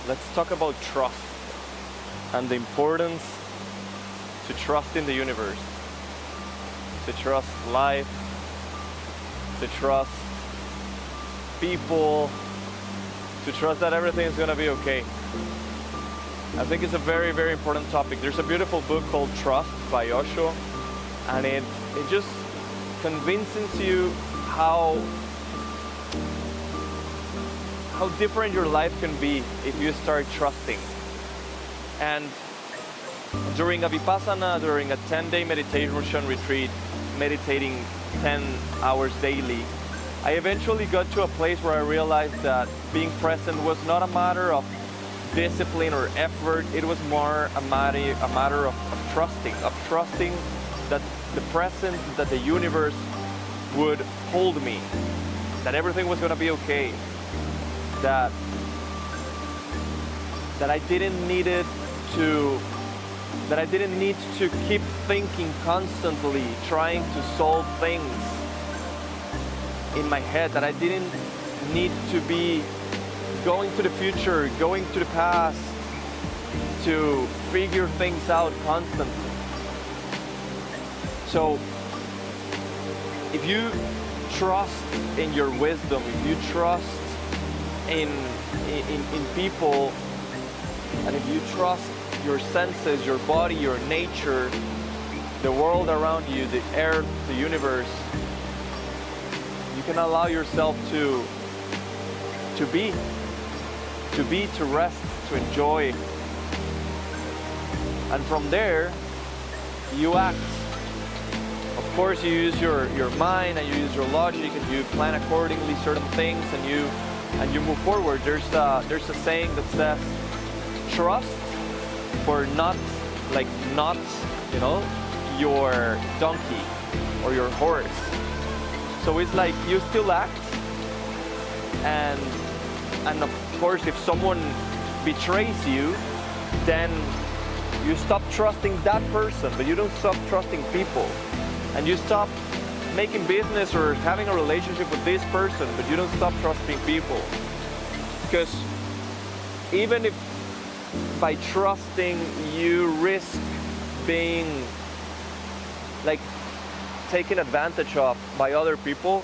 let's talk about trust and the importance to trust in the universe, to trust life, to trust people, to trust that everything is going to be okay. I think it's a very, very important topic. There's a beautiful book called Trust by Osho, and it just convinces you how different your life can be if you start trusting. And during a Vipassana, during a 10-day meditation retreat, meditating 10 hours daily, I eventually got to a place where I realized that being present was not a matter of discipline or effort. It was more a matter of trusting that the presence, that the universe would hold me, that everything was going to be okay, that I didn't need to keep thinking constantly, trying to solve things in my head, that I didn't need to be going to the future, going to the past to figure things out constantly. So if you trust in your wisdom, if you trust in people, and if you trust your senses, your body, your nature, the world around you, the earth, the universe, you can allow yourself to rest, to enjoy. And from there, you act. Of course, you use your mind and you use your logic and you plan accordingly certain things and you move forward. There's a saying that says, trust for not your donkey or your horse. So it's like you still act, and of course if someone betrays you, then you stop trusting that person, but you don't stop trusting people. And you stop making business or having a relationship with this person, but you don't stop trusting people. Because even if by trusting you risk being taken advantage of by other people,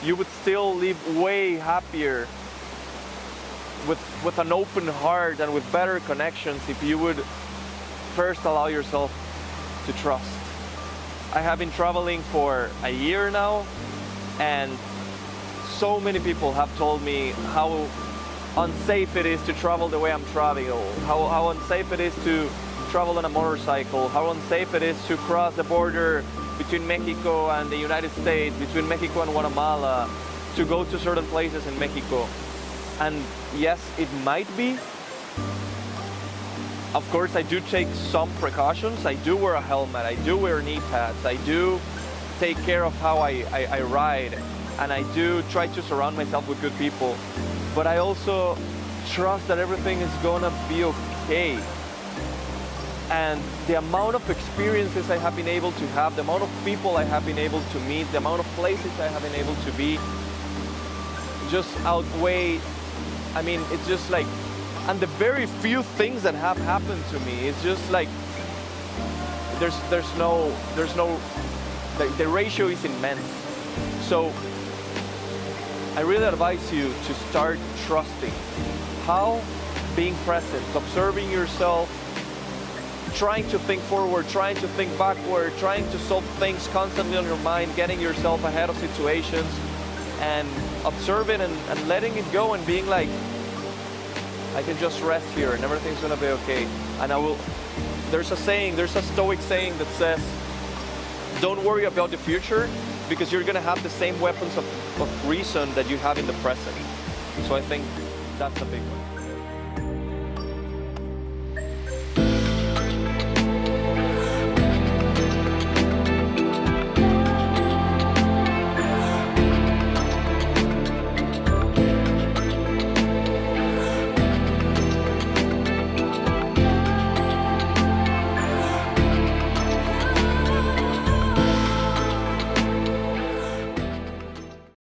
you would still live way happier with an open heart and with better connections if you would first allow yourself to trust. I have been traveling for a year now, and so many people have told me how unsafe it is to travel the way I'm traveling, how unsafe it is to travel on a motorcycle, how unsafe it is to cross the border between Mexico and the United States, between Mexico and Guatemala, to go to certain places in Mexico. And yes, it might be. Of course, I do take some precautions. I do wear a helmet, I do wear knee pads, I do take care of how I ride, and I do try to surround myself with good people. But I also trust that everything is gonna be okay. And the amount of experiences I have been able to have, the amount of people I have been able to meet, the amount of places I have been able to be, just outweigh, it's just like, and the very few things that have happened to me, it's just like, there's no, the ratio is immense. So I really advise you to start trusting. How? Being present, observing yourself, trying to think forward, trying to think backward, trying to solve things constantly on your mind, getting yourself ahead of situations, and observing and letting it go and being like, I can just rest here and everything's gonna be okay. And there's a Stoic saying that says, don't worry about the future, because you're gonna have the same weapons of reason that you have in the present. So I think that's a big one.